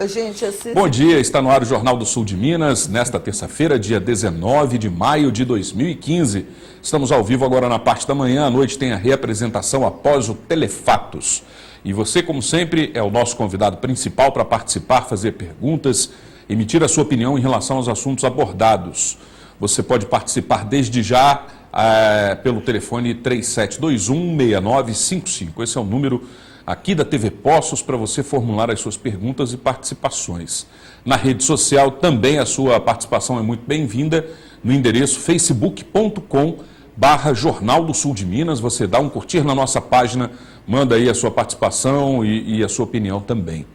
Gente, Bom dia, está no ar o Jornal do Sul de Minas, nesta terça-feira, dia 19 de maio de 2015. Estamos ao vivo agora na parte da manhã, à noite tem a reapresentação após o Telefatos. E você, como sempre, é o nosso convidado principal para participar, fazer perguntas, emitir a sua opinião em relação aos assuntos abordados. Você pode participar desde já pelo telefone 3721-6955. Esse é o número aqui da TV Poços para você formular as suas perguntas e participações. Na rede social também a sua participação é muito bem-vinda no endereço facebook.com/Jornal do Sul de Minas. Você dá um curtir na nossa página, manda aí a sua participação e a sua opinião também.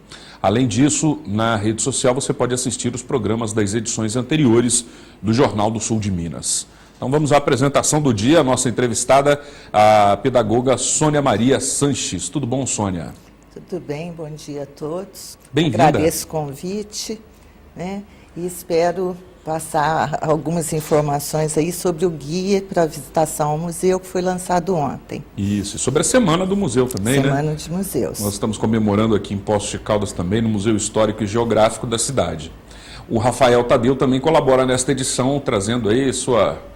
Além disso, na rede social você pode assistir os programas das edições anteriores do Jornal do Sul de Minas. Então vamos à apresentação do dia, a nossa entrevistada, a pedagoga Sônia Maria Sanches. Tudo bom, Sônia? Tudo bem, bom dia a todos. Bem-vinda. Agradeço o convite, né? E espero passar algumas informações aí sobre o guia para visitação ao museu que foi lançado ontem. Isso, e sobre a Semana do Museu também, né? Semana de Museus. Nós estamos comemorando aqui em Poços de Caldas também, no Museu Histórico e Geográfico da cidade. O Rafael Tadeu também colabora nesta edição, trazendo aí sua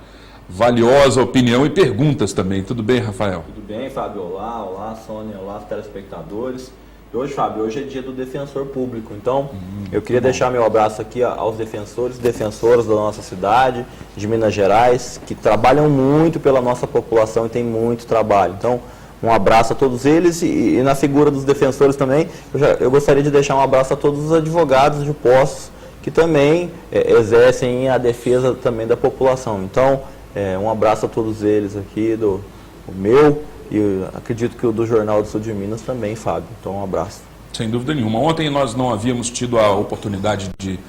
valiosa opinião e perguntas também. Tudo bem, Rafael? Tudo bem, Fábio? Olá, Sônia, olá, telespectadores. E hoje, Fábio, hoje é dia do defensor público. Então, eu queria deixar meu abraço aqui aos defensores e defensoras da nossa cidade, de Minas Gerais, que trabalham muito pela nossa população e tem muito trabalho. Então, um abraço a todos eles e na figura dos defensores também, eu gostaria de deixar um abraço a todos os advogados de Poços, que também exercem a defesa também da população. Então, um abraço a todos eles aqui, o meu e acredito que o do Jornal do Sul de Minas também, Fábio. Então, um abraço. Sem dúvida nenhuma. Ontem nós não havíamos tido a oportunidade de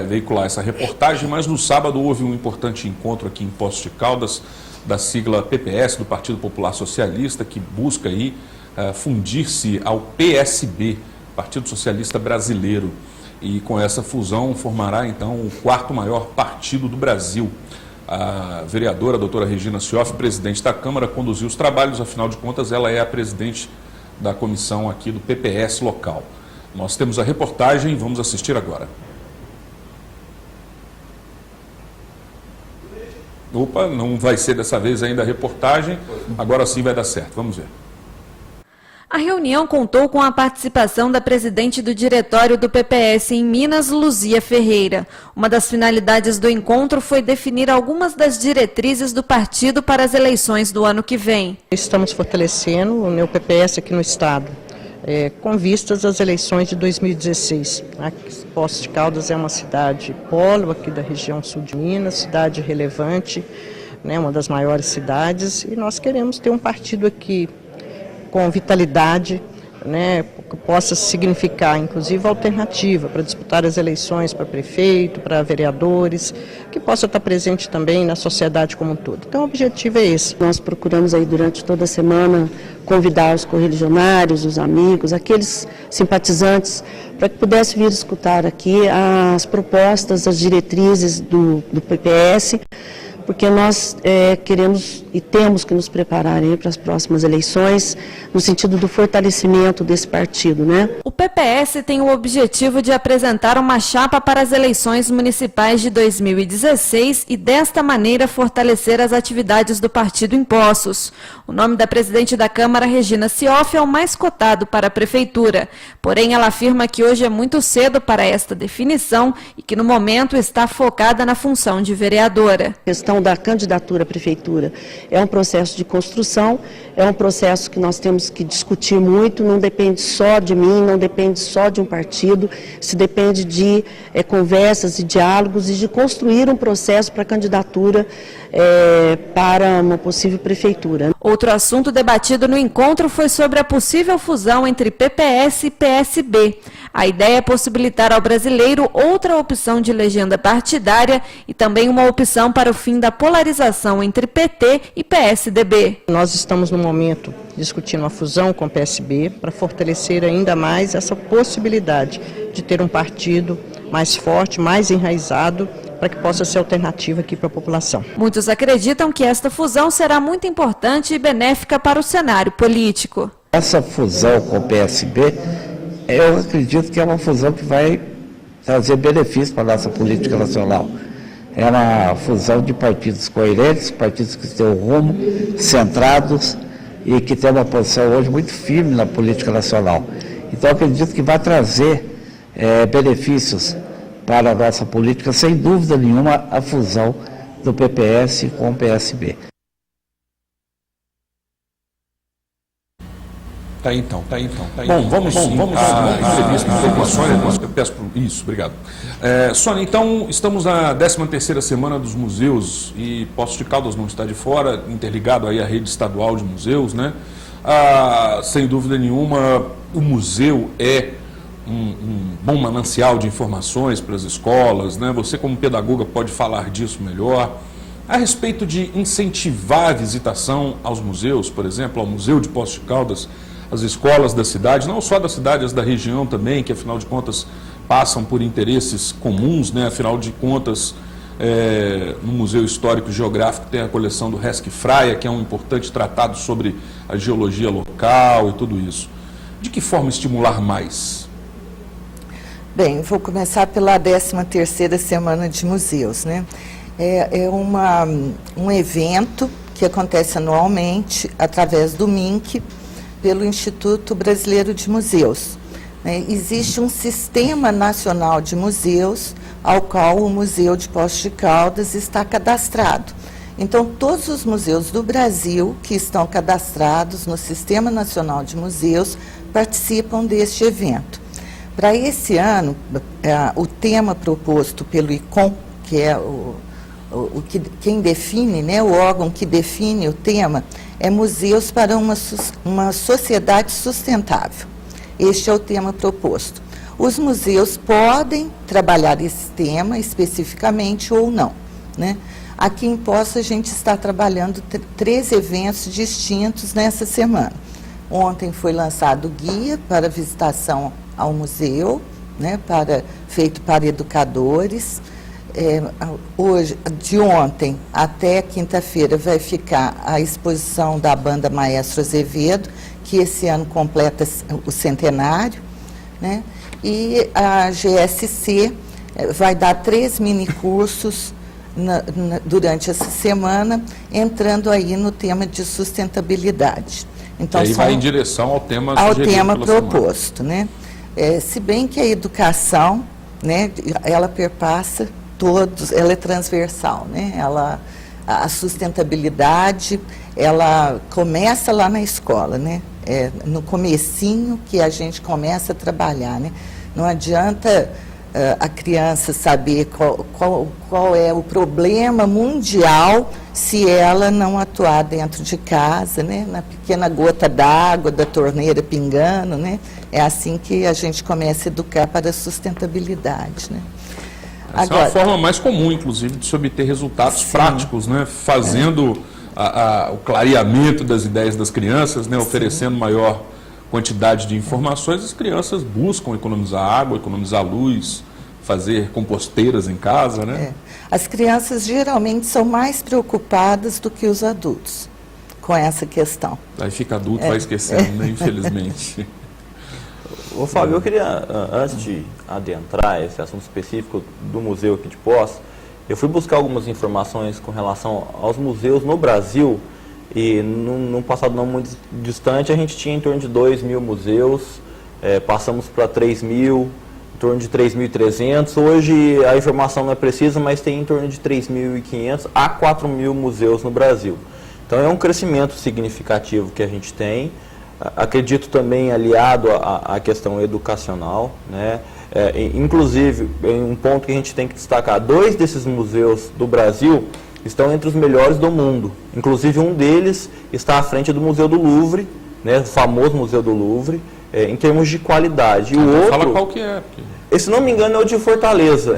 veicular essa reportagem, mas no sábado houve um importante encontro aqui em Poços de Caldas, da sigla PPS, do Partido Popular Socialista, que busca aí fundir-se ao PSB, Partido Socialista Brasileiro. E com essa fusão formará então o quarto maior partido do Brasil. A vereadora, a doutora Regina Cioff, presidente da Câmara, conduziu os trabalhos, afinal de contas ela é a presidente da comissão aqui do PPS local. Nós temos a reportagem, vamos assistir agora. Opa, não vai ser dessa vez ainda a reportagem, agora sim vai dar certo, vamos ver. A reunião contou com a participação da presidente do diretório do PPS em Minas, Luzia Ferreira. Uma das finalidades do encontro foi definir algumas das diretrizes do partido para as eleições do ano que vem. Estamos fortalecendo o PPS aqui no estado, com vistas às eleições de 2016. Poços de Caldas é uma cidade polo aqui da região sul de Minas, cidade relevante, né, uma das maiores cidades, e nós queremos ter um partido aqui com vitalidade, né, que possa significar, inclusive, alternativa para disputar as eleições para prefeito, para vereadores, que possa estar presente também na sociedade como um todo. Então, o objetivo é esse. Nós procuramos aí durante toda a semana convidar os correligionários, os amigos, aqueles simpatizantes, para que pudessem vir escutar aqui as propostas, as diretrizes do PPS, porque nós queremos e temos que nos preparar para as próximas eleições, no sentido do fortalecimento desse partido, né? O PPS tem o objetivo de apresentar uma chapa para as eleições municipais de 2016 e, desta maneira, fortalecer as atividades do partido em Poços. O nome da presidente da Câmara, Regina Cioff, é o mais cotado para a prefeitura. Porém, ela afirma que hoje é muito cedo para esta definição e que, no momento, está focada na função de vereadora. A questão da candidatura à prefeitura é um processo de construção, é um processo que nós temos que discutir muito, não depende só de mim, não depende só de um partido, se depende de conversas e diálogos e de construir um processo para a candidatura para uma possível prefeitura. Outro assunto debatido no encontro foi sobre a possível fusão entre PPS e PSB. A ideia é possibilitar ao brasileiro outra opção de legenda partidária e também uma opção para o fim da polarização entre PT e PSDB. Nós estamos no momento discutindo uma fusão com o PSB para fortalecer ainda mais essa possibilidade de ter um partido mais forte, mais enraizado, para que possa ser alternativa aqui para a população. Muitos acreditam que esta fusão será muito importante e benéfica para o cenário político. Essa fusão com o PSB Eu acredito que é uma fusão que vai trazer benefícios para a nossa política nacional. É uma fusão de partidos coerentes, partidos que têm um rumo, centrados e que têm uma posição hoje muito firme na política nacional. Então, acredito que vai trazer benefícios para a nossa política, sem dúvida nenhuma, a fusão do PPS com o PSB. Tá aí então. Bom, vamos à entrevista com a Sônia. Eu peço isso, obrigado. Sônia, então, estamos na 13ª semana dos museus e Poços de Caldas não está de fora, interligado aí à rede estadual de museus, né? Sem dúvida nenhuma, o museu é um bom manancial de informações para as escolas, né? Você, como pedagoga, pode falar disso melhor. A respeito de incentivar a visitação aos museus, por exemplo, ao Museu de Poços de Caldas, as escolas da cidade, não só da cidade, as da região também, que afinal de contas passam por interesses comuns, né? Afinal de contas, no Museu Histórico e Geográfico tem a coleção do Resc Fraia, que é um importante tratado sobre a geologia local e tudo isso. De que forma estimular mais? Bem, vou começar pela 13ª Semana de Museus, né? É um evento que acontece anualmente através do MINC, pelo Instituto Brasileiro de Museus. Existe um sistema nacional de museus ao qual o Museu de Poços de Caldas está cadastrado. Então, todos os museus do Brasil que estão cadastrados no Sistema Nacional de Museus participam deste evento. Para esse ano, o tema proposto pelo ICOM, que é quem define, né, o órgão que define o tema, é Museus para uma Sociedade Sustentável. Este é o tema proposto. Os museus podem trabalhar esse tema especificamente ou não, né? Aqui em Poços a gente está trabalhando 3 eventos distintos nessa semana. Ontem foi lançado o guia para visitação ao museu, né, feito para educadores. Hoje, de ontem até quinta-feira, vai ficar a exposição da banda Maestro Azevedo, que esse ano completa o centenário, né? E a GSC vai dar 3 minicursos durante essa semana, entrando aí no tema de sustentabilidade. Então, e aí vai em direção ao tema proposto, né? Se bem que a educação, né, ela perpassa todos, ela é transversal, né? A sustentabilidade, ela começa lá na escola, né? No comecinho que a gente começa a trabalhar, né? Não adianta a criança saber qual é o problema mundial se ela não atuar dentro de casa, né? Na pequena gota d'água da torneira pingando, né? É assim que a gente começa a educar para a sustentabilidade, né? Essa é uma forma mais comum, inclusive, de se obter resultados práticos, né? Fazendo o clareamento das ideias das crianças, né? Oferecendo maior quantidade de informações, as crianças buscam economizar água, economizar luz, fazer composteiras em casa, né? As crianças geralmente são mais preocupadas do que os adultos com essa questão. Aí fica adulto, vai esquecendo, né? Infelizmente. Ô Fábio, eu queria, antes de adentrar esse assunto específico do museu aqui de Poços, eu fui buscar algumas informações com relação aos museus no Brasil, e num passado não muito distante a gente tinha em torno de 2.000 museus, passamos para 3.000, em torno de 3.300, hoje a informação não é precisa, mas tem em torno de 3.500 a 4.000 museus no Brasil. Então é um crescimento significativo que a gente tem, acredito também aliado à questão educacional, né? Inclusive, um ponto que a gente tem que destacar, 2 desses museus do Brasil estão entre os melhores do mundo. Inclusive, um deles está à frente do Museu do Louvre, né, o famoso Museu do Louvre, em termos de qualidade. E o outro, fala qual que é. Se não me engano, é o de Fortaleza.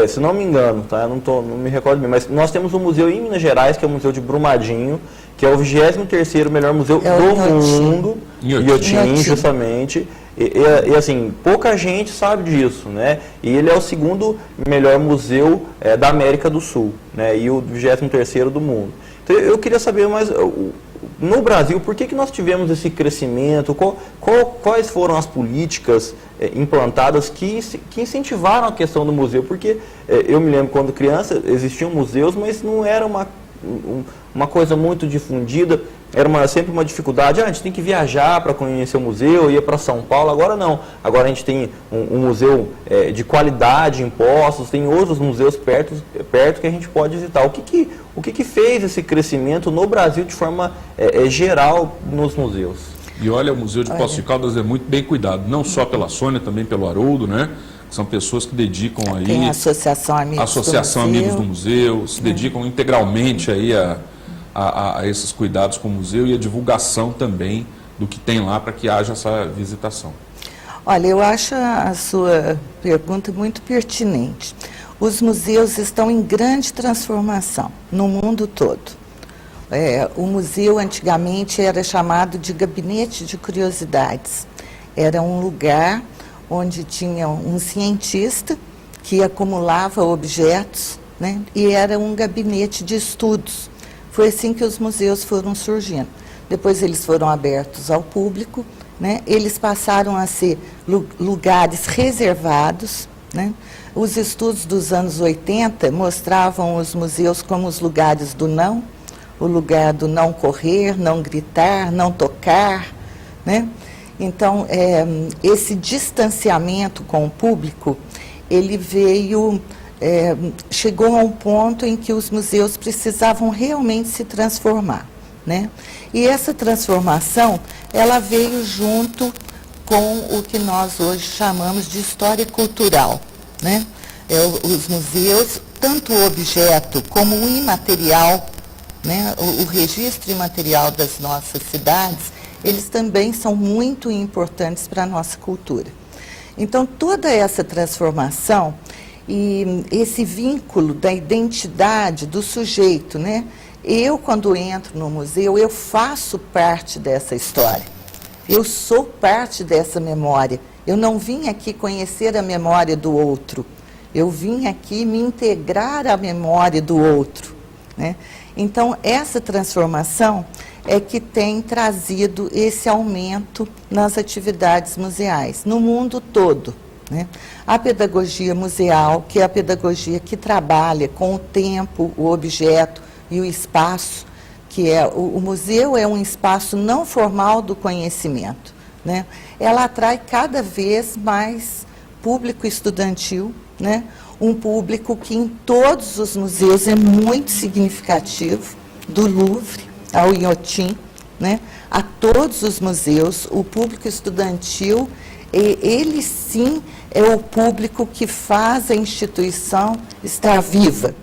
Se não me engano, tá? Eu não me recordo bem. Mas nós temos um museu em Minas Gerais, que é o Museu de Brumadinho, que é o 23º melhor museu do mundo. Inhotim, justamente. E assim, pouca gente sabe disso, né? E ele é o 2º melhor museu da América do Sul, né? E o 23º do mundo. Então eu queria saber mais no Brasil, por que nós tivemos esse crescimento? Quais foram as políticas implantadas que incentivaram a questão do museu? Porque eu me lembro quando criança existiam museus, mas não era uma coisa muito difundida, era sempre uma dificuldade. A gente tem que viajar para conhecer o museu, ia para São Paulo. Agora não, agora a gente tem um museu de qualidade em Poços, tem outros museus perto que a gente pode visitar. O que fez esse crescimento no Brasil de forma geral nos museus? E olha, o Museu de Poços de Caldas é muito bem cuidado, não só pela Sônia, também pelo Haroldo, né? São pessoas que dedicam aí... Tem a Associação Amigos do Museu, se dedicam integralmente aí a esses cuidados com o museu e a divulgação também do que tem lá para que haja essa visitação. Olha, eu acho a sua pergunta muito pertinente. Os museus estão em grande transformação no mundo todo. O museu antigamente era chamado de gabinete de curiosidades. Era um lugar onde tinha um cientista que acumulava objetos, né, e era um gabinete de estudos. Foi assim que os museus foram surgindo. Depois eles foram abertos ao público, né, eles passaram a ser lugares reservados, né. Os estudos dos anos 80 mostravam os museus como os lugares do não, o lugar do não correr, não gritar, não tocar, né? Então, esse distanciamento com o público, ele chegou a um ponto em que os museus precisavam realmente se transformar, né? E essa transformação, ela veio junto com o que nós hoje chamamos de história cultural, né? Os museus, tanto o objeto como o imaterial, né? O registro imaterial das nossas cidades, eles também são muito importantes para a nossa cultura. Então, toda essa transformação e esse vínculo da identidade do sujeito, né? Eu, quando entro no museu, eu faço parte dessa história. Eu sou parte dessa memória. Eu não vim aqui conhecer a memória do outro. Eu vim aqui me integrar à memória do outro, né? Então, essa transformação é que tem trazido esse aumento nas atividades museais, no mundo todo, né? A pedagogia museal, que é a pedagogia que trabalha com o tempo, o objeto e o espaço, que o museu é um espaço não formal do conhecimento, né? Ela atrai cada vez mais público estudantil, né? Um público que em todos os museus é muito significativo, do Louvre ao Inhotim, né? A todos os museus, o público estudantil, ele sim é o público que faz a instituição estar viva,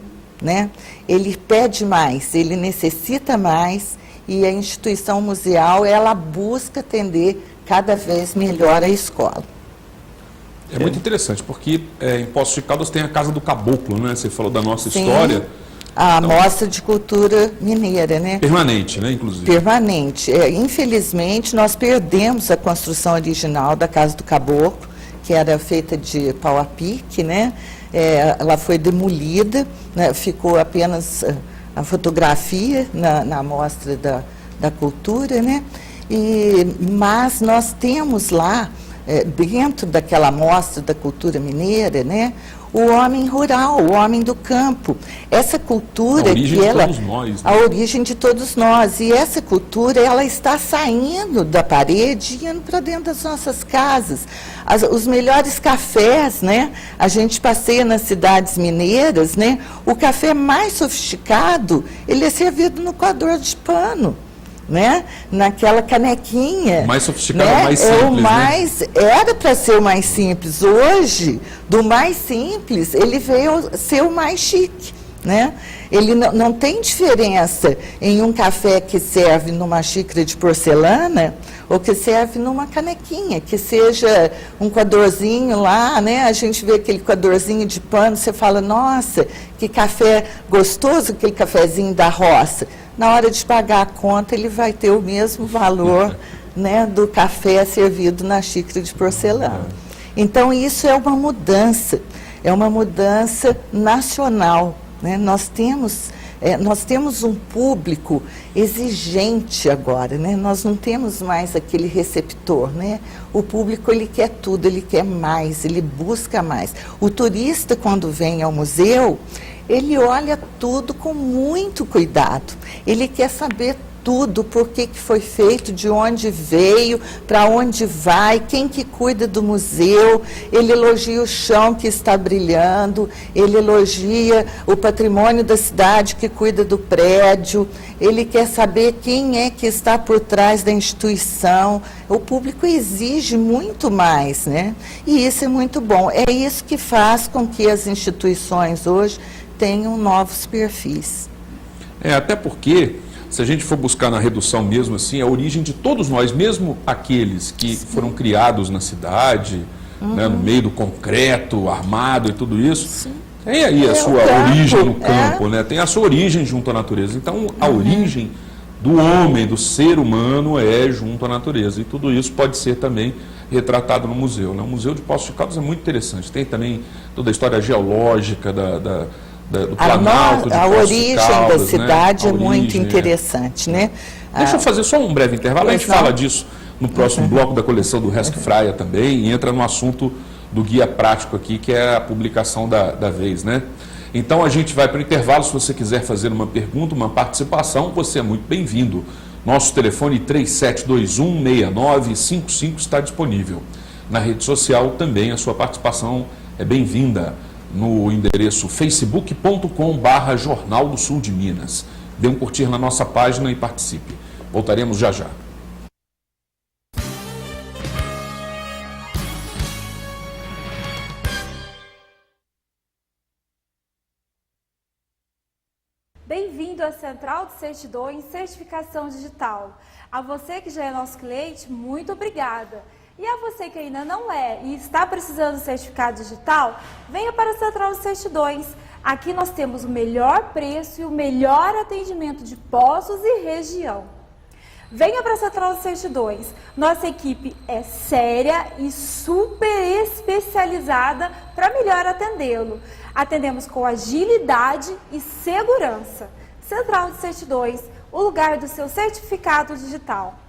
né? Ele pede mais, ele necessita mais e a instituição museal, ela busca atender cada vez melhor a escola. É muito interessante, porque em Poços de Caldas tem a Casa do Caboclo, né? Você falou da nossa história. A Mostra de Cultura Mineira, né? Permanente, né, inclusive? Permanente. Infelizmente, nós perdemos a construção original da Casa do Caboclo, que era feita de pau a pique, né? Ela foi demolida, né? Ficou apenas a fotografia na Mostra da Cultura, né? Mas nós temos lá, dentro daquela mostra da cultura mineira, né, o homem rural, o homem do campo. Essa cultura a origem de todos nós. E essa cultura, ela está saindo da parede e indo para dentro das nossas casas. Os melhores cafés, né? A gente passeia nas cidades mineiras, né? O café mais sofisticado, ele é servido no coador de pano, né? Naquela canequinha. Mais sofisticado, né? mais simples, né? Era para ser o mais simples. Hoje, do mais simples, ele veio ser o mais chique, né? Ele não tem diferença em um café que serve numa xícara de porcelana ou que serve numa canequinha, que seja um coadorzinho lá, né? A gente vê aquele coadorzinho de pano, você fala, nossa, que café gostoso, aquele cafezinho da roça. Na hora de pagar a conta, ele vai ter o mesmo valor, né, do café servido na xícara de porcelana. Então, isso é uma mudança nacional, né? Nós temos Nós temos um público exigente agora, né? Nós não temos mais aquele receptor, né? O público, ele quer tudo, ele quer mais, ele busca mais. O turista, quando vem ao museu, ele olha tudo com muito cuidado. Ele quer saber tudo, por que foi feito, de onde veio, para onde vai, quem que cuida do museu. Ele elogia o chão que está brilhando, ele elogia o patrimônio da cidade que cuida do prédio, ele quer saber quem é que está por trás da instituição. O público exige muito mais, né? E isso é muito bom. É isso que faz com que as instituições hoje tenham novos perfis. Até porque, se a gente for buscar na redução mesmo assim, a origem de todos nós, mesmo aqueles que foram criados na cidade, né, no meio do concreto, armado e tudo isso, tem aí a sua origem no campo, né? Tem a sua origem junto à natureza. Então, a origem do homem, do ser humano, é junto à natureza. E tudo isso pode ser também retratado no museu, né? O Museu de Poços de Caldas é muito interessante. Tem também toda a história geológica do Planalto, a origem da cidade, né? É muito interessante, né? Deixa eu fazer só um breve intervalo, a gente fala disso no próximo bloco da coleção do Resc Fraia também, e entra no assunto do guia prático aqui, que é a publicação da vez, né? Então a gente vai para o intervalo. Se você quiser fazer uma pergunta, uma participação, você é muito bem-vindo. Nosso telefone 3721-6955 está disponível. Na rede social também a sua participação é bem-vinda, no endereço facebook.com/Jornal do Sul de Minas. Dê um curtir na nossa página e participe. Voltaremos já já. Bem-vindo à Central de Certidões Certificação Digital. A você que já é nosso cliente, muito obrigada. E a você que ainda não é e está precisando de certificado digital, venha para a Central de Certidões. Aqui nós temos o melhor preço e o melhor atendimento de Poços e região. Venha para a Central de Certidões. Nossa equipe é séria e super especializada para melhor atendê-lo. Atendemos com agilidade e segurança. Central de Certidões, o lugar do seu certificado digital.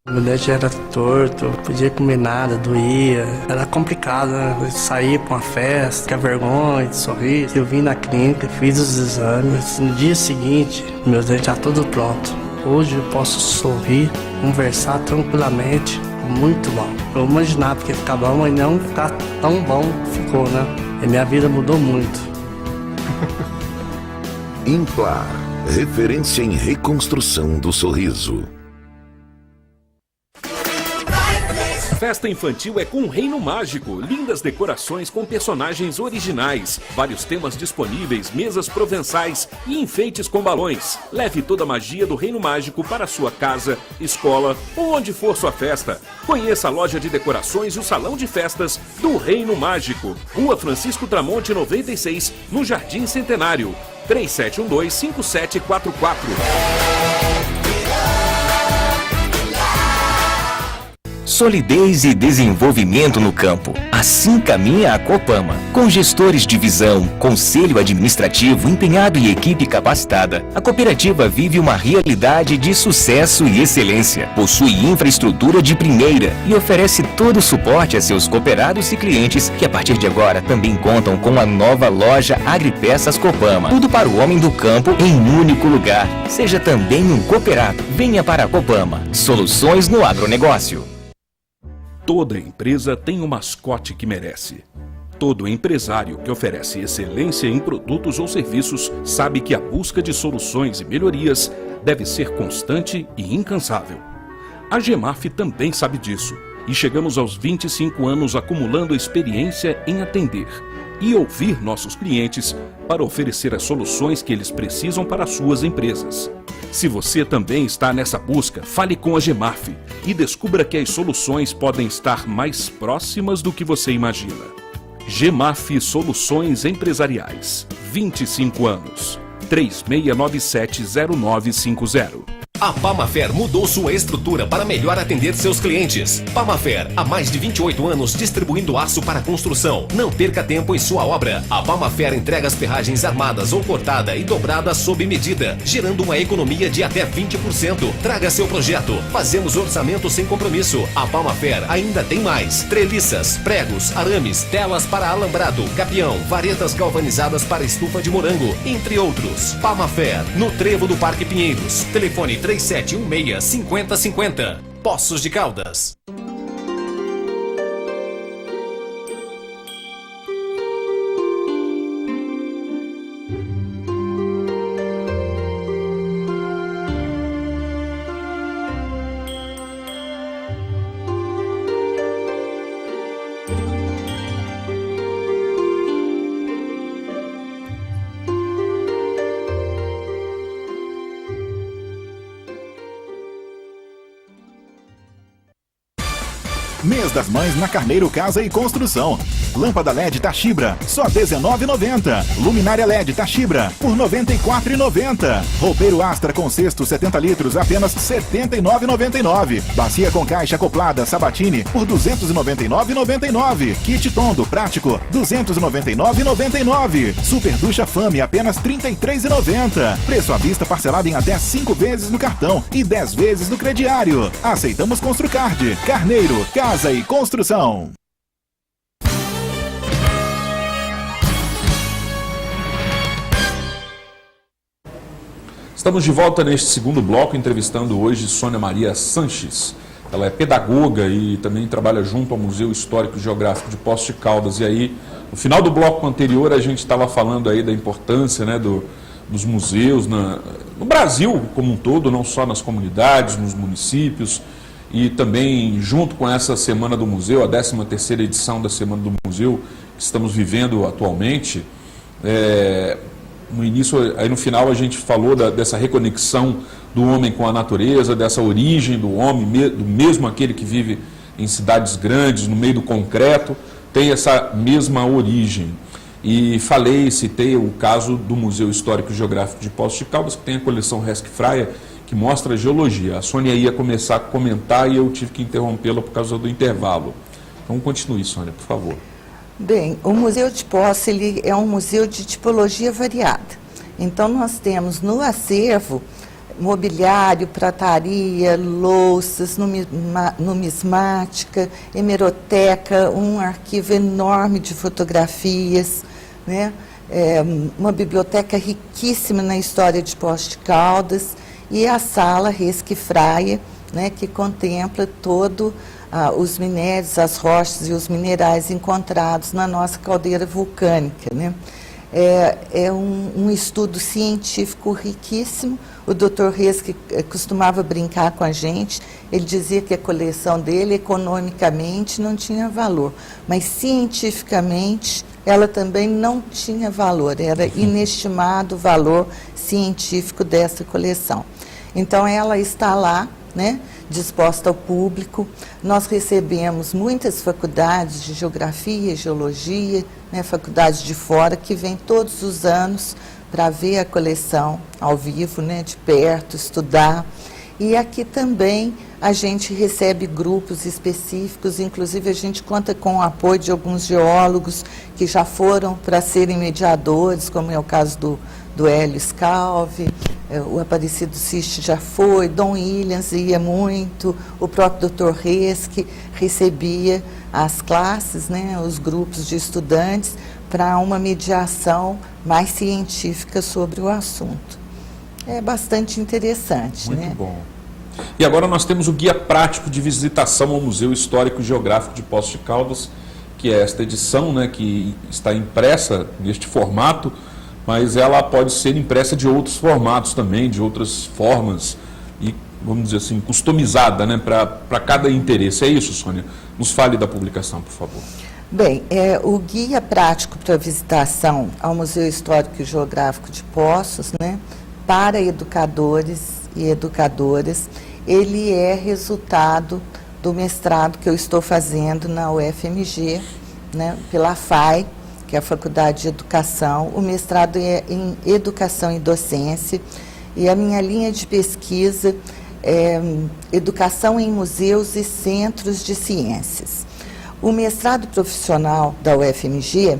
Meu dente era torto, não podia comer nada, doía. Era complicado, né? Sair para uma festa, ficar vergonha de sorrir. Eu vim na clínica, fiz os exames. No dia seguinte, meu dente está tudo pronto. Hoje eu posso sorrir, conversar tranquilamente. Muito bom. Eu imaginava que ia ficar bom, mas não ficar tão bom ficou, né? E minha vida mudou muito. Implar, referência em reconstrução do sorriso. Festa infantil é com o Reino Mágico. Lindas decorações com personagens originais, vários temas disponíveis, mesas provençais e enfeites com balões. Leve toda a magia do Reino Mágico para sua casa, escola ou onde for sua festa. Conheça a loja de decorações e o salão de festas do Reino Mágico. Rua Francisco Tramonte 96, no Jardim Centenário. 3712-5744. Solidez e desenvolvimento no campo. Assim caminha a Copama. Com gestores de visão, conselho administrativo empenhado e equipe capacitada, a cooperativa vive uma realidade de sucesso e excelência. Possui infraestrutura de primeira e oferece todo o suporte a seus cooperados e clientes, que a partir de agora também contam com a nova loja Agripeças Copama. Tudo para o homem do campo em um único lugar. Seja também um cooperado. Venha para a Copama. Soluções no agronegócio. Toda empresa tem um mascote que merece. Todo empresário que oferece excelência em produtos ou serviços sabe que a busca de soluções e melhorias deve ser constante e incansável. A Gemaf também sabe disso e chegamos aos 25 anos acumulando experiência em atender e ouvir nossos clientes para oferecer as soluções que eles precisam para suas empresas. Se você também está nessa busca, fale com a Gemaf e descubra que as soluções podem estar mais próximas do que você imagina. Gemaf Soluções Empresariais. 25 anos. 36970950. A Pamafer mudou sua estrutura para melhor atender seus clientes. Pamafer, há mais de 28 anos distribuindo aço para construção. Não perca tempo em sua obra. A Pamafer entrega as ferragens armadas ou cortada e dobrada sob medida, gerando uma economia de até 20%. Traga seu projeto. Fazemos orçamento sem compromisso. A Pamafer ainda tem mais: treliças, pregos, arames, telas para alambrado, gabião, varetas galvanizadas para estufa de morango, entre outros. Pamafer, no Trevo do Parque Pinheiros. Telefone 3716-5050. Poços de Caldas. Mês das Mães na Carneiro Casa e Construção. Lâmpada LED Tachibra, só R$19,90. Luminária LED Tachibra, por R$94,90. Roupeiro Astra com cesto 70 litros, apenas R$79,99. Bacia com caixa acoplada Sabatini, por R$299,99. Kit Tondo Prático, R$299,99. Super Ducha Fame, apenas R$33,90. Preço à vista parcelado em até 5 vezes no cartão e 10 vezes no crediário. Aceitamos Construcard. Carneiro, Casa e Construção. Estamos de volta neste segundo bloco, entrevistando hoje Sônia Maria Sanches. Ela é pedagoga e também trabalha junto ao Museu Histórico e Geográfico de Poços de Caldas. E aí, no final do bloco anterior, a gente estava falando aí da importância, né, dos museus no Brasil como um todo, não só nas comunidades, nos municípios. E também, junto com essa Semana do Museu, a 13ª edição da Semana do Museu, que estamos vivendo atualmente, no início, aí no final a gente falou dessa reconexão do homem com a natureza, dessa origem do homem, do mesmo aquele que vive em cidades grandes, no meio do concreto, tem essa mesma origem. E citei o caso do Museu Histórico e Geográfico de Poços de Caldas, que tem a coleção Resc Fraia, que mostra a geologia. A Sônia ia começar a comentar e eu tive que interrompê-la por causa do intervalo. Então continue, Sônia, por favor. Bem, o Museu de Poços ele é um museu de tipologia variada. Então nós temos no acervo mobiliário, prataria, louças, numismática, hemeroteca, um arquivo enorme de fotografias, né? Uma biblioteca riquíssima na história de Poços de Caldas, e a sala Resc Fraia, né, que contempla todo os minérios, as rochas e os minerais encontrados na nossa caldeira vulcânica, né? É um estudo científico riquíssimo. O Dr. Resc costumava brincar com a gente, ele dizia que a coleção dele, economicamente, não tinha valor, mas cientificamente ela também não tinha valor, era inestimado o valor científico dessa coleção. Então ela está lá, né, disposta ao público. Nós recebemos muitas faculdades de geografia, geologia, né, faculdades de fora, que vêm todos os anos para ver a coleção ao vivo, né, de perto, estudar. E aqui também a gente recebe grupos específicos, inclusive a gente conta com o apoio de alguns geólogos que já foram para serem mediadores, como é o caso do Hélio Scalvi, o Aparecido Siste já foi, Dom Williams ia muito, o próprio Dr. Resc recebia as classes, né, os grupos de estudantes, para uma mediação mais científica sobre o assunto. É bastante interessante. Muito, né? Bom. E agora nós temos o Guia Prático de Visitação ao Museu Histórico e Geográfico de Poços de Caldas, que é esta edição, né, que está impressa neste formato, mas ela pode ser impressa de outros formatos também, de outras formas, e, vamos dizer assim, customizada, né, para cada interesse. É isso, Sônia? Nos fale da publicação, por favor. Bem, o Guia Prático para Visitação ao Museu Histórico e Geográfico de Poços, né, para educadores e educadoras, ele é resultado do mestrado que eu estou fazendo na UFMG, né, pela FAI, que é a Faculdade de Educação. O mestrado é em Educação e Docência, e a minha linha de pesquisa é Educação em Museus e Centros de Ciências. O mestrado profissional da UFMG,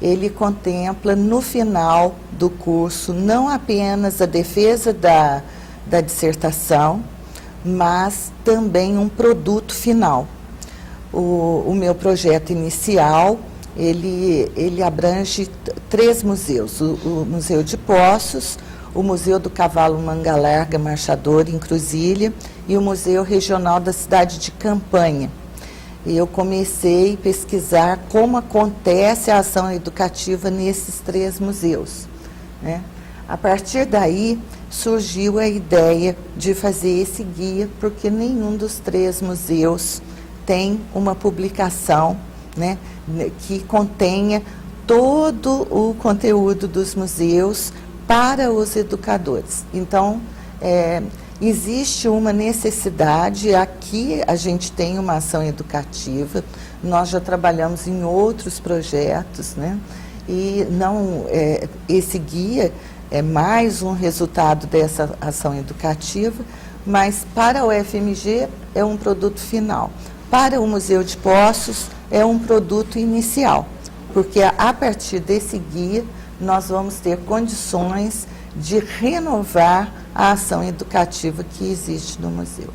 ele contempla no final do curso não apenas a defesa da dissertação, mas também um produto final. O meu projeto inicial, ele abrange 3 museus, o Museu de Poços, o Museu do Cavalo Manga Larga Marchador, em Cruzília, e o Museu Regional da cidade de Campanha. E eu comecei a pesquisar como acontece a ação educativa nesses 3 museus, né? A partir daí, surgiu a ideia de fazer esse guia, porque nenhum dos 3 museus tem uma publicação, né, que contenha todo o conteúdo dos museus para os educadores. Então, existe uma necessidade, aqui a gente tem uma ação educativa, nós já trabalhamos em outros projetos, né, e esse guia é mais um resultado dessa ação educativa, mas para a UFMG é um produto final. Para o Museu de Poços é um produto inicial, porque a partir desse guia nós vamos ter condições de renovar a ação educativa que existe no museu.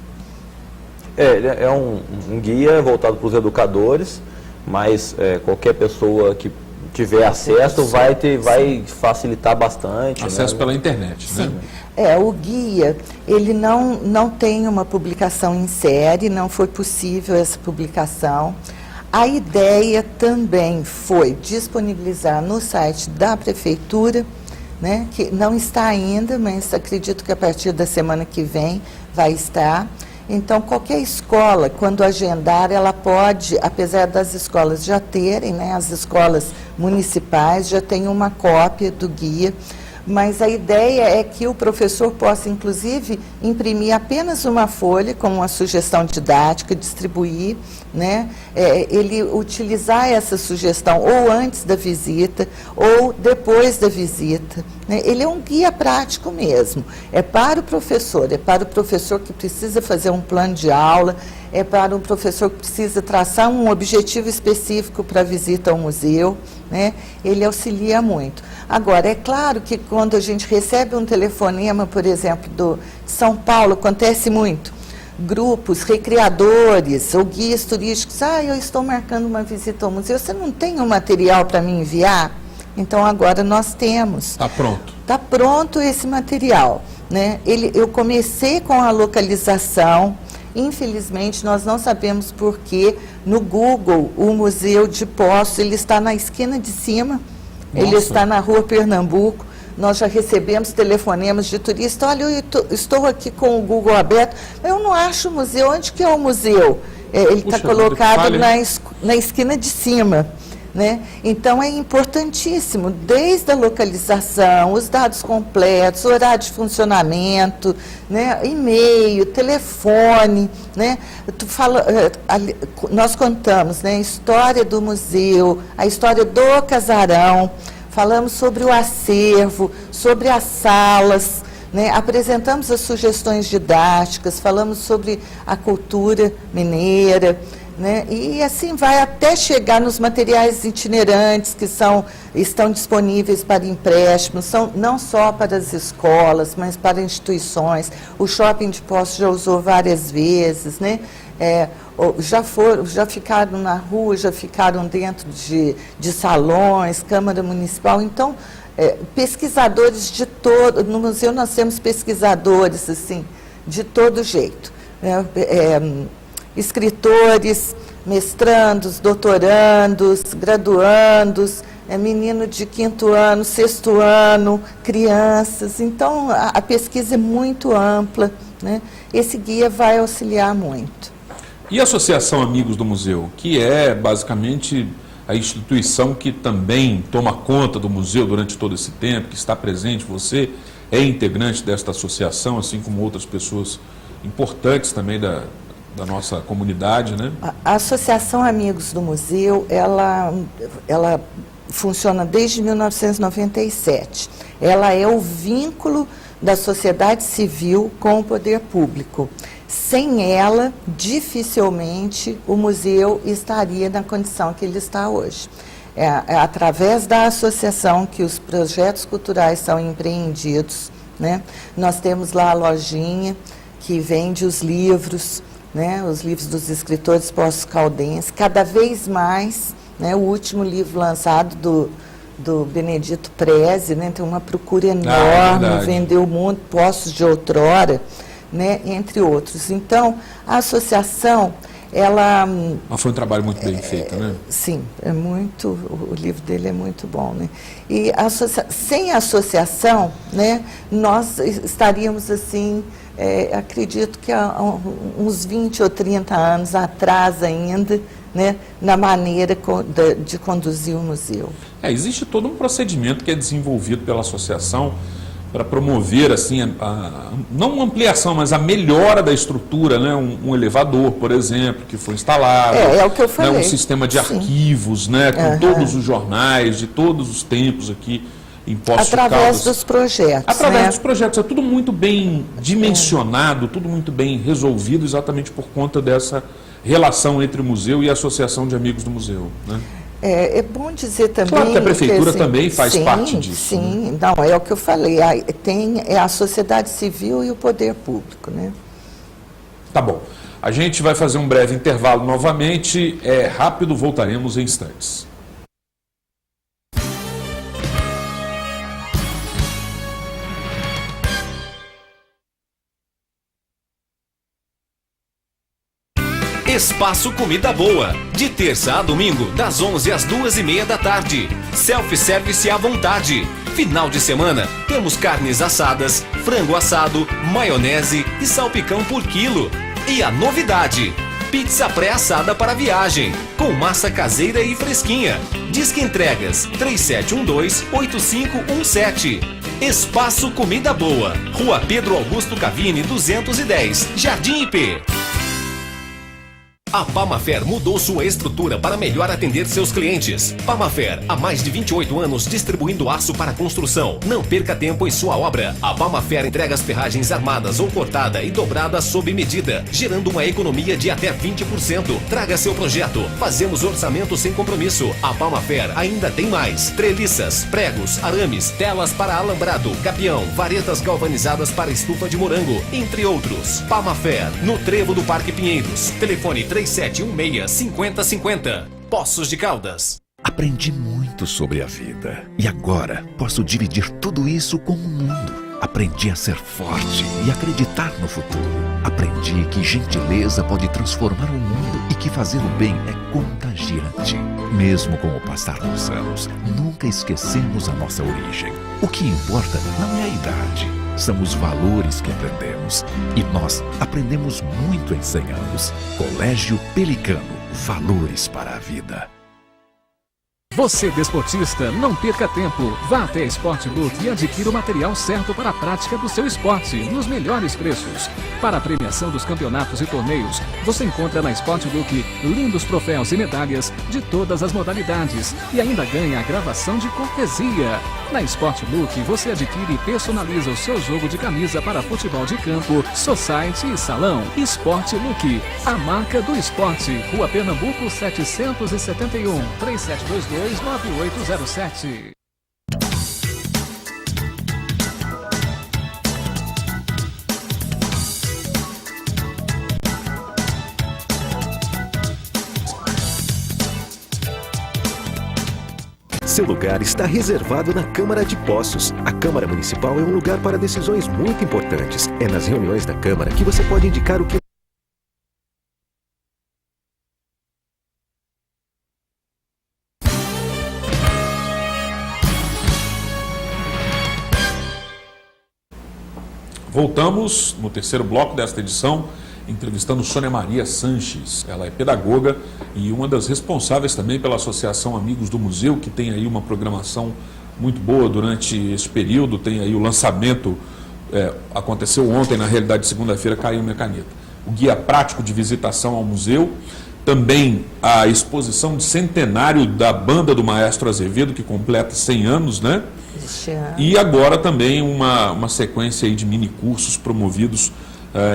É um guia voltado para os educadores, mas qualquer pessoa que tiver acesso vai facilitar bastante. Acesso, né, pela internet. Sim. Né? O guia, ele não tem uma publicação em série, não foi possível essa publicação. A ideia também foi disponibilizar no site da Prefeitura, né, que não está ainda, mas acredito que a partir da semana que vem vai estar. Então, qualquer escola, quando agendar, ela pode, apesar das escolas já terem, né, as escolas municipais já têm uma cópia do guia, mas a ideia é que o professor possa, inclusive, imprimir apenas uma folha com uma sugestão didática, distribuir, né, ele utilizar essa sugestão ou antes da visita ou depois da visita, né. Ele é um guia prático mesmo, é para o professor que precisa fazer um plano de aula, é para um professor que precisa traçar um objetivo específico para a visita ao museu, né, ele auxilia muito. Agora, é claro que quando a gente recebe um telefonema, por exemplo, de São Paulo, acontece muito, grupos, recreadores ou guias turísticos, eu estou marcando uma visita ao museu, você não tem um material para me enviar? Então, agora nós temos. Está pronto. Está pronto esse material, né? Eu comecei com a localização, infelizmente nós não sabemos por que no Google o Museu de Poços, ele está na esquina de cima. Nossa. Ele está na Rua Pernambuco. Nós já recebemos telefonemas de turistas. Olha, eu estou aqui com o Google aberto, eu não acho o museu. Onde que é o museu? Ele está colocado na esquina de cima, né? Então é importantíssimo, desde a localização, os dados completos, horário de funcionamento, né? E-mail, telefone, né? Nós contamos, né, a história do museu, a história do casarão, falamos sobre o acervo, sobre as salas, né? Apresentamos as sugestões didáticas, falamos sobre a cultura mineira, né? E assim vai até chegar nos materiais itinerantes que estão disponíveis para empréstimo, não só para as escolas, mas para instituições. O Shopping de Poços já usou várias vezes, né? Já ficaram na rua, já ficaram dentro de salões, Câmara Municipal. Então, pesquisadores de todo, no museu nós temos pesquisadores assim, de todo jeito, né? Escritores, mestrandos, doutorandos, graduandos, menino de 5º ano, 6º ano, crianças. Então, a pesquisa é muito ampla, né? Esse guia vai auxiliar muito. E a Associação Amigos do Museu, que é basicamente a instituição que também toma conta do museu durante todo esse tempo, que está presente, você é integrante desta associação, assim como outras pessoas importantes também da nossa comunidade, né? A Associação Amigos do Museu, ela funciona desde 1997. Ela é o vínculo da sociedade civil com o poder público. Sem ela, dificilmente o museu estaria na condição que ele está hoje. É através da associação que os projetos culturais são empreendidos, né? Nós temos lá a lojinha que vende os livros, né? Os livros dos escritores poços-caldenses, cada vez mais, né? O último livro lançado do Benedito Preze, né? Tem uma procura enorme, vendeu muito, Poços de Outrora, né? Entre outros. Então, a associação, ela... Mas foi um trabalho muito bem feito, né? Sim, o livro dele é muito bom, né? E sem a associação, né, nós estaríamos assim, acredito que há uns 20 ou 30 anos atrás ainda, né, na maneira de conduzir o museu. Existe todo um procedimento que é desenvolvido pela associação para promover, assim, não uma ampliação, mas a melhora da estrutura, né? Um elevador, por exemplo, que foi instalado. É o que eu falei. Né? Um sistema de arquivos, né? Com todos os jornais de todos os tempos aqui em Poços de Caldas. Através dos projetos. Através dos projetos. É tudo muito bem dimensionado, tudo muito bem resolvido, exatamente por conta dessa relação entre o museu e a Associação de Amigos do Museu, né? É bom dizer também... Claro que a prefeitura assim, também faz parte disso. Sim, né? Não, é o que eu falei, tem a sociedade civil e o poder público, né? Tá bom. A gente vai fazer um breve intervalo novamente, rápido, voltaremos em instantes. Espaço Comida Boa, de terça a domingo, das 11 às 2h30 da tarde. Self-service à vontade. Final de semana, temos carnes assadas, frango assado, maionese e salpicão por quilo. E a novidade, pizza pré-assada para viagem, com massa caseira e fresquinha. Disque entregas 3712-8517. Espaço Comida Boa, Rua Pedro Augusto Cavini, 210, Jardim IP. A Pamafer mudou sua estrutura para melhor atender seus clientes. Pamafer, há mais de 28 anos distribuindo aço para construção. Não perca tempo em sua obra. A Pamafer entrega as ferragens armadas ou cortada e dobrada sob medida, gerando uma economia de até 20%. Traga seu projeto. Fazemos orçamento sem compromisso. A Pamafer ainda tem mais: treliças, pregos, arames, telas para alambrado, gabião, varetas galvanizadas para estufa de morango, entre outros. Pamafer, no Trevo do Parque Pinheiros. Telefone 3716-5050. Poços de Caldas. Aprendi muito sobre a vida e agora posso dividir tudo isso com o mundo. Aprendi a ser forte e acreditar no futuro. Aprendi que gentileza pode transformar o mundo e que fazer o bem é contagiante. Mesmo com o passar dos anos, nunca esquecemos a nossa origem. O que importa não é a idade, são os valores que aprendemos. E nós aprendemos muito em 100 anos. Colégio Pelicano, valores para a vida. Você, desportista, não perca tempo. Vá até a Sportbook e adquira o material certo para a prática do seu esporte, nos melhores preços. Para a premiação dos campeonatos e torneios, você encontra na Sportbook lindos troféus e medalhas de todas as modalidades e ainda ganha a gravação de cortesia. Na Sportbook, você adquire e personaliza o seu jogo de camisa para futebol de campo, society e salão. Sportbook, a marca do esporte. Rua Pernambuco 771, 3722-9807. Seu lugar está reservado na Câmara de Poços. A Câmara Municipal é um lugar para decisões muito importantes. É nas reuniões da Câmara que você pode indicar o que... Voltamos no terceiro bloco desta edição, entrevistando Sônia Maria Sanches. Ela é pedagoga e uma das responsáveis também pela Associação Amigos do Museu, que tem aí uma programação muito boa durante esse período. Tem aí o lançamento, aconteceu ontem, na realidade segunda-feira caiu minha caneta. O guia prático de visitação ao museu, também a exposição de centenário da banda do Maestro Azevedo, que completa 100 anos, né? E agora também uma sequência aí de minicursos promovidos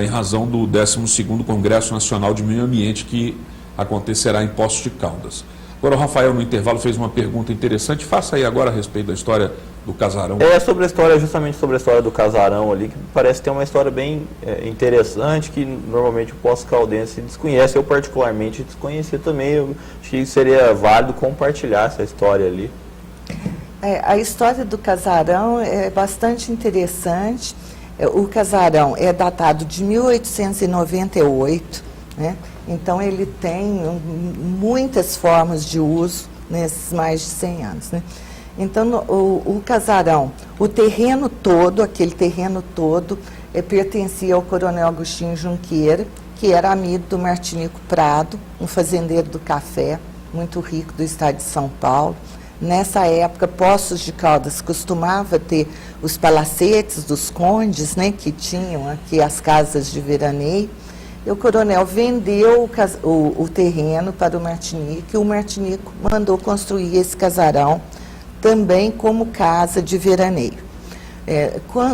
em razão do 12º Congresso Nacional de Meio Ambiente, que acontecerá em Poços de Caldas. Agora o Rafael, no intervalo, fez uma pergunta interessante. Faça aí agora a respeito da história do casarão. Sobre a história, justamente sobre a história do casarão ali, que parece ter uma história bem interessante, que normalmente o poço-caldense desconhece. Eu particularmente desconhecia também. Eu acho que seria válido compartilhar essa história ali. A história do casarão é bastante interessante. O casarão é datado de 1898, né? Então ele tem muitas formas de uso nesses mais de 100 anos, né? Então o casarão, o terreno todo, aquele terreno todo, pertencia ao Coronel Agostinho Junqueira, que era amigo do Martinico Prado, um fazendeiro do café, muito rico do estado de São Paulo. Nessa época, Poços de Caldas costumava ter os palacetes dos condes, né, que tinham aqui as casas de veraneio. E o coronel vendeu o terreno para o Martinico, e o Martinico mandou construir esse casarão também como casa de veraneio.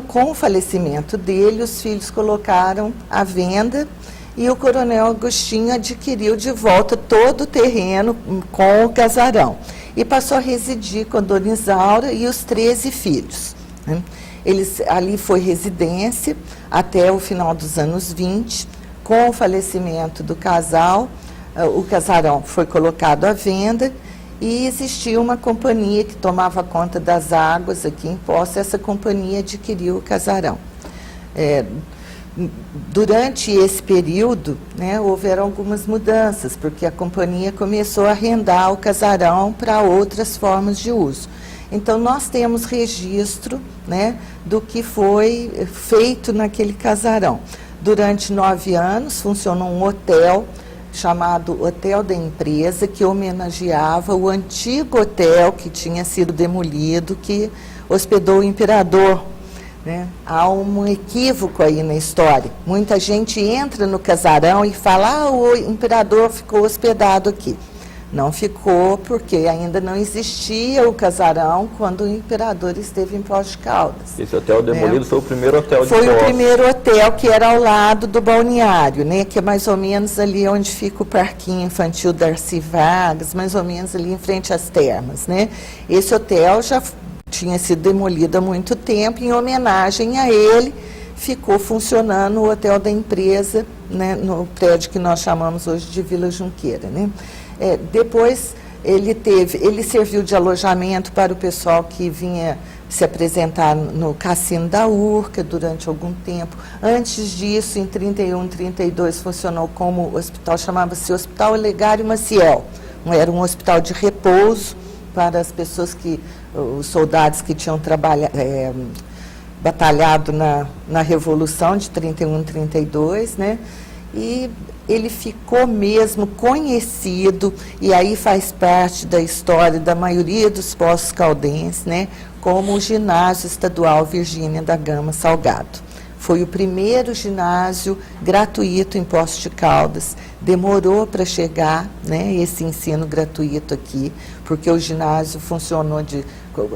Com o falecimento dele, os filhos colocaram à venda e o coronel Agostinho adquiriu de volta todo o terreno com o casarão e passou a residir com a dona Isaura e os 13 filhos, né? Ali foi residência até o final dos anos 20. Com o falecimento do casal, o casarão foi colocado à venda e existia uma companhia que tomava conta das águas aqui em Poços. Essa companhia adquiriu o casarão. Durante esse período, né, houveram algumas mudanças, porque a companhia começou a arrendar o casarão para outras formas de uso. Então, nós temos registro, né, do que foi feito naquele casarão. Durante 9 anos, funcionou um hotel chamado Hotel da Empresa, que homenageava o antigo hotel que tinha sido demolido, que hospedou o imperador, né? Há um equívoco aí na história. Muita gente entra no casarão e fala: o imperador ficou hospedado aqui. Não ficou, porque ainda não existia o casarão quando o imperador esteve em Poços de Caldas. Esse hotel demolido foi o primeiro hotel de Foi Poços. o primeiro hotel que era ao lado do balneário, né? Que é mais ou menos ali onde fica o parquinho infantil Darcy Vargas, mais ou menos ali em frente às termas, né? Esse hotel já tinha sido demolido há muito tempo. Em homenagem a ele, ficou funcionando o Hotel da Empresa, né? No prédio que nós chamamos hoje de Vila Junqueira, né? Depois ele serviu de alojamento para o pessoal que vinha se apresentar no Cassino da Urca durante algum tempo. Antes disso, em 31, 32, funcionou como hospital, chamava-se Hospital Olegário Maciel. Era um hospital de repouso para as pessoas os soldados que tinham batalhado na Revolução de 31, 32, né? E ele ficou mesmo conhecido, e aí faz parte da história da maioria dos Poços caldenses, né, como o Ginásio Estadual Virgínia da Gama Salgado. Foi o primeiro ginásio gratuito em Poços de Caldas. Demorou para chegar, né, esse ensino gratuito aqui, porque o ginásio funcionou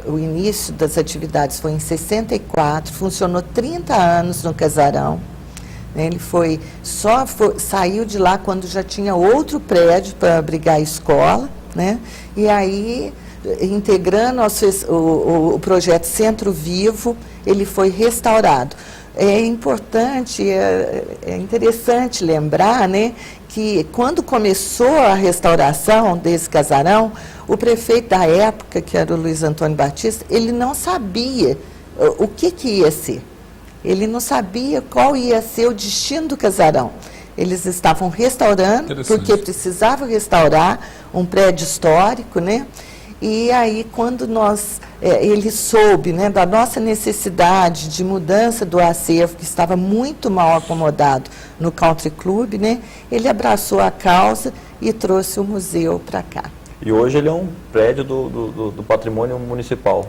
o início das atividades foi em 64, funcionou 30 anos no casarão. Ele saiu de lá quando já tinha outro prédio para abrigar a escola, né? E aí, integrando o projeto Centro Vivo, ele foi restaurado. É importante, é interessante lembrar, né, que quando começou a restauração desse casarão, o prefeito da época, que era o Luiz Antônio Batista, ele não sabia o que ia ser. Ele não sabia qual ia ser o destino do casarão. Eles estavam restaurando, porque precisava restaurar um prédio histórico, né? E aí, quando ele soube, né, da nossa necessidade de mudança do acervo, que estava muito mal acomodado no Country Club, né, ele abraçou a causa e trouxe o museu para cá. E hoje ele é um prédio do patrimônio municipal.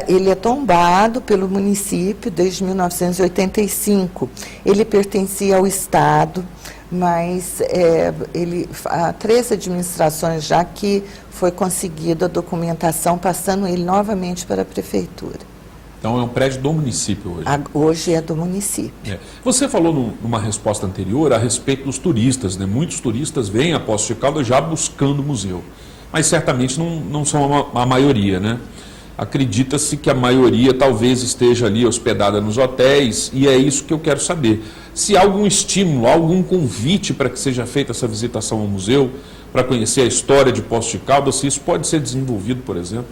Ele é tombado pelo município desde 1985. Ele pertencia ao Estado. mas há 3 administrações já que foi conseguida a documentação, passando ele novamente para a prefeitura. Então é um prédio do município hoje? Hoje é do município. Você falou numa resposta anterior a respeito dos turistas, né? Muitos turistas vêm a Poços de Caldas já buscando o museu, mas certamente não são a maioria, né? Acredita-se que a maioria talvez esteja ali hospedada nos hotéis, e é isso que eu quero saber. Se há algum estímulo, algum convite para que seja feita essa visitação ao museu, para conhecer a história de Poços de Caldas, se isso pode ser desenvolvido, por exemplo?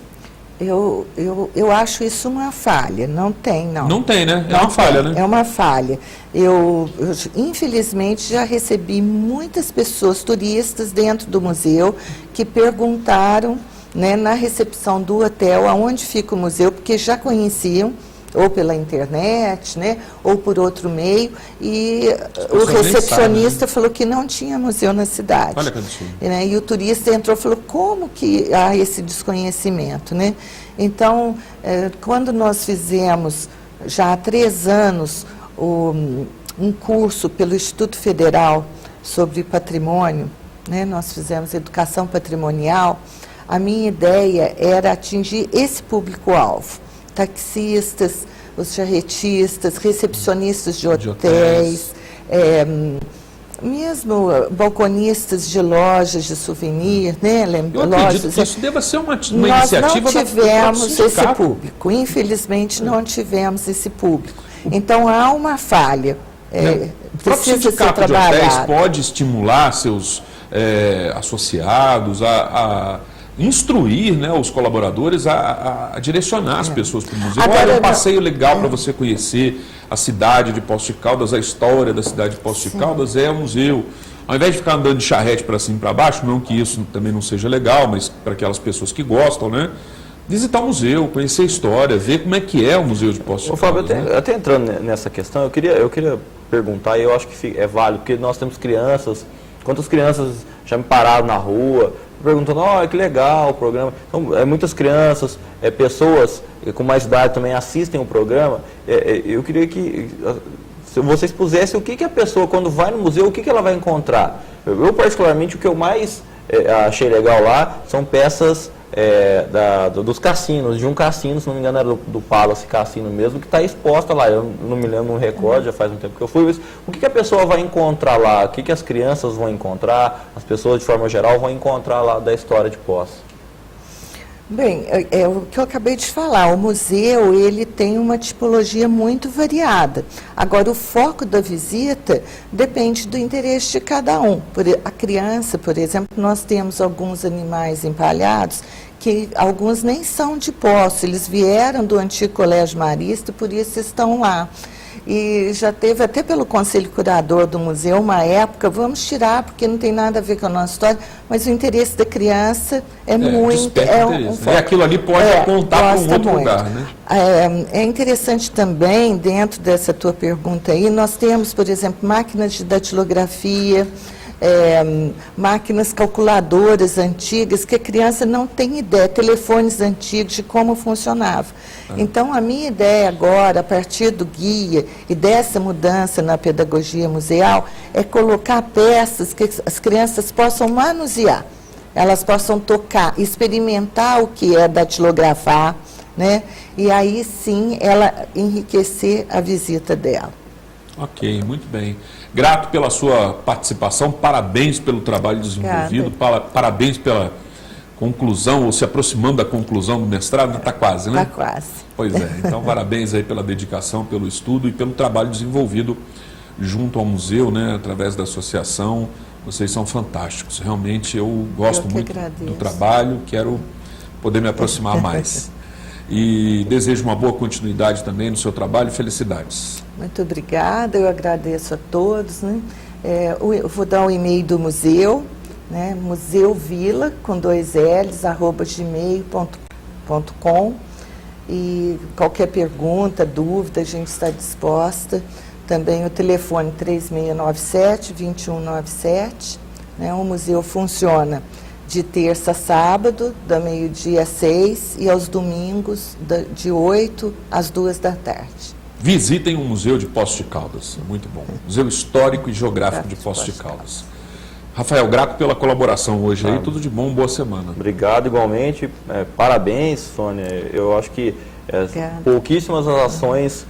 Eu acho isso uma falha. Não tem, não. Não tem, né? É uma falha, né? É uma falha. Eu, infelizmente, já recebi muitas pessoas, turistas, dentro do museu, que perguntaram, né, na recepção do hotel aonde fica o museu, porque já conheciam, ou pela internet, né, ou por outro meio, e o recepcionista sabe, né? falou que não tinha museu na cidade. Olha que absurdo. Né, e o turista entrou e falou, como que há esse desconhecimento, né? Então, quando nós fizemos, já há 3 anos, um curso pelo Instituto Federal sobre patrimônio, né, nós fizemos educação patrimonial, a minha ideia era atingir esse público-alvo. Taxistas, os charretistas, recepcionistas de hotéis, mesmo balconistas de lojas de souvenir, né? Eu acredito que isso deva ser uma iniciativa. Nós não tivemos esse público, infelizmente não tivemos esse público. Então há uma falha, o próprio sindicato de hotéis pode estimular seus associados a instruir, né, os colaboradores a direcionar as pessoas para o museu. Olha, um passeio legal para você conhecer a cidade de Poços de Caldas, a história da cidade de Poços de Caldas é o museu. Ao invés de ficar andando de charrete para cima e para baixo, não que isso também não seja legal, mas para aquelas pessoas que gostam, né, visitar o museu, conhecer a história, ver como é que é o Museu de Poços de Caldas. Fábio, até entrando nessa questão, eu queria perguntar, e eu acho que é válido, porque nós temos crianças, quantas crianças já me pararam na rua, perguntando, que legal o programa. Então, muitas crianças, pessoas com mais idade também assistem o programa. Eu queria que vocês pusessem o que a pessoa, quando vai no museu, o que ela vai encontrar. Eu particularmente, o que eu mais achei legal lá são peças dos cassinos, de um cassino, se não me engano era do Palace Cassino mesmo, que está exposta lá. Eu não me lembro, não recordo, já faz um tempo que eu fui, mas o que a pessoa vai encontrar lá, o que as crianças vão encontrar, as pessoas de forma geral vão encontrar lá da história de Poços? Bem, é o que eu acabei de falar, o museu ele tem uma tipologia muito variada. Agora, o foco da visita depende do interesse de cada um. A criança, por exemplo, nós temos alguns animais empalhados, que alguns nem são de Poços, eles vieram do antigo Colégio Marista, por isso estão lá. E já teve até pelo Conselho Curador do museu uma época, vamos tirar porque não tem nada a ver com a nossa história, mas o interesse da criança é muito... aquilo ali pode apontar para um outro lugar, né? É interessante também, dentro dessa tua pergunta aí, nós temos, por exemplo, máquinas de datilografia, máquinas calculadoras antigas que a criança não tem ideia, telefones antigos de como funcionava. Então, a minha ideia agora, a partir do guia e dessa mudança na pedagogia museal, é colocar peças que as crianças possam manusear, elas possam tocar, experimentar o que é datilografar, né? E aí sim ela enriquecer a visita dela. Ok, muito bem. Grato pela sua participação, parabéns pelo trabalho desenvolvido, parabéns pela conclusão, ou se aproximando da conclusão do mestrado, está quase, né? Está quase. Pois é, então parabéns aí pela dedicação, pelo estudo e pelo trabalho desenvolvido junto ao museu, né, através da associação. Vocês são fantásticos, realmente eu gosto muito do trabalho, quero poder me aproximar mais. E desejo uma boa continuidade também no seu trabalho, felicidades. Muito obrigada, eu agradeço a todos, né? Eu vou dar o e-mail do museu, né? museuvila, com 2 L's, @gmail.com, e qualquer pergunta, dúvida, a gente está disposta. Também o telefone 3697-2197, né? O museu funciona de terça a sábado, da meio-dia às 6, e aos domingos, de 8 às 2 da tarde. visitem o Museu de Poços de Caldas, é muito bom. Museu Histórico e Geográfico de Poços de Caldas. Rafael, grato pela colaboração hoje aí, tudo de bom, boa semana. Obrigado igualmente, parabéns, Sônia. Eu acho que pouquíssimas as ações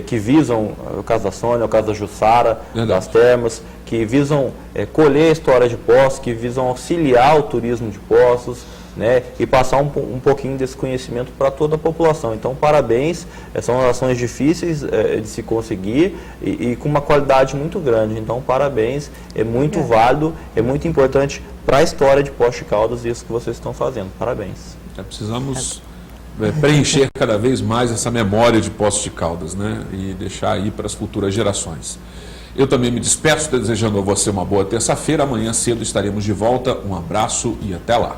que visam, o caso da Sônia, o caso da Jussara, das Termas, que visam colher a história de Poços, que visam auxiliar o turismo de Poços, né, e passar um pouquinho desse conhecimento para toda a população. Então, parabéns, são ações difíceis de se conseguir e com uma qualidade muito grande. Então, parabéns, é muito válido, é muito importante para a história de Poços de Caldas isso que vocês estão fazendo. Parabéns. Precisamos preencher cada vez mais essa memória de Poços de Caldas, né, e deixar aí para as futuras gerações. Eu também me despeço desejando a você uma boa terça-feira. Amanhã cedo estaremos de volta. Um abraço e até lá.